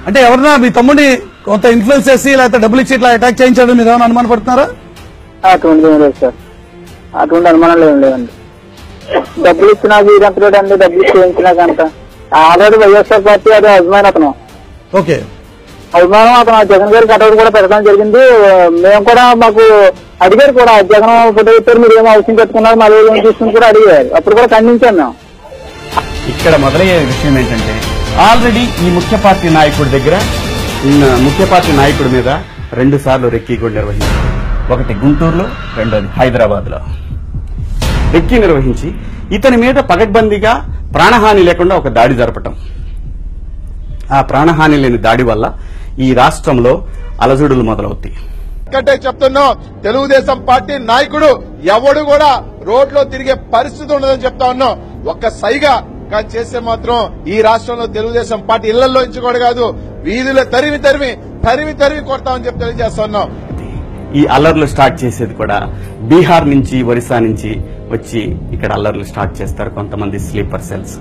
అంటే ఎవరన్నా మీ తమ్ముడిని కొంత ఇన్ఫ్లుయెన్స్ చేసి లేకపోతే డబ్బులు ఇచ్చి ఇట్లా అటాక్ చేయించడం మీద ఏమైనా అనుమాన పడుతున్నారా? అటువంటి ఏం లేదు సార్, అటువంటి అనుమానాలు ఏం లేదండి. డబ్బులు ఇచ్చినాక ఇదంతా అండి, డబ్బులు చేయించినాక అంత ఆల్రెడీ వైఎస్ఆర్ పార్టీ అదే అభిమానం అతను. ఓకే, అభిమానం అతను జగన్ గారి కటౌట్ కూడా పెట్టడం జరిగింది. మేము కూడా మాకు అడిగారు కూడా, జగన్ ఫోటో ఇచ్చారు మీరు ఏమో అవసరం పెట్టుకున్నారు మళ్ళీ తీసుకుని కూడా అడిగారు. అప్పుడు కూడా ఖండించాం మేము. ఇక్కడ మొదలయ్యే విషయం ఏంటంటే ఆల్రెడీ ఈ ముఖ్య పార్టీ నాయకుడి దగ్గర ముఖ్య పార్టీ నాయకుడి మీద 2 సార్లు రెక్కీలు నిర్వహించారు. ఒకటి గుంటూరులో, రెండోది హైదరాబాద్ లో రెక్కీ నిర్వహించి ఇతని మీద పగడ్బందీగా ప్రాణహాని లేకుండా ఒక దాడి జరపటం. ఆ ప్రాణహాని లేని దాడి వల్ల ఈ రాష్ట్రంలో అలజడులు మొదలవుతాయి. ఒక్కటే చెప్తున్నాం, తెలుగుదేశం పార్టీ నాయకుడు ఎవడు కూడా రోడ్లో తిరిగే పరిస్థితి ఉండదని చెప్తా ఉన్నాం. ఒక్క సైగా కానీ చేస్తే మాత్రం ఈ రాష్ట్రంలో తెలుగుదేశం పార్టీ ఇళ్లలో ఇంచుకోడు కాదు, వీధుల్లో తరిమి తరిమి తరిమి తరిమి కొడతామని చెప్పి తెలియజేస్తా ఉన్నాం. ఈ అల్లర్లు స్టార్ట్ చేసేది కూడా బీహార్ నుంచి, ఒరిస్సా నుంచి వచ్చి ఇక్కడ అల్లర్లు స్టార్ట్ చేస్తారు కొంతమంది స్లీపర్ సెల్స్.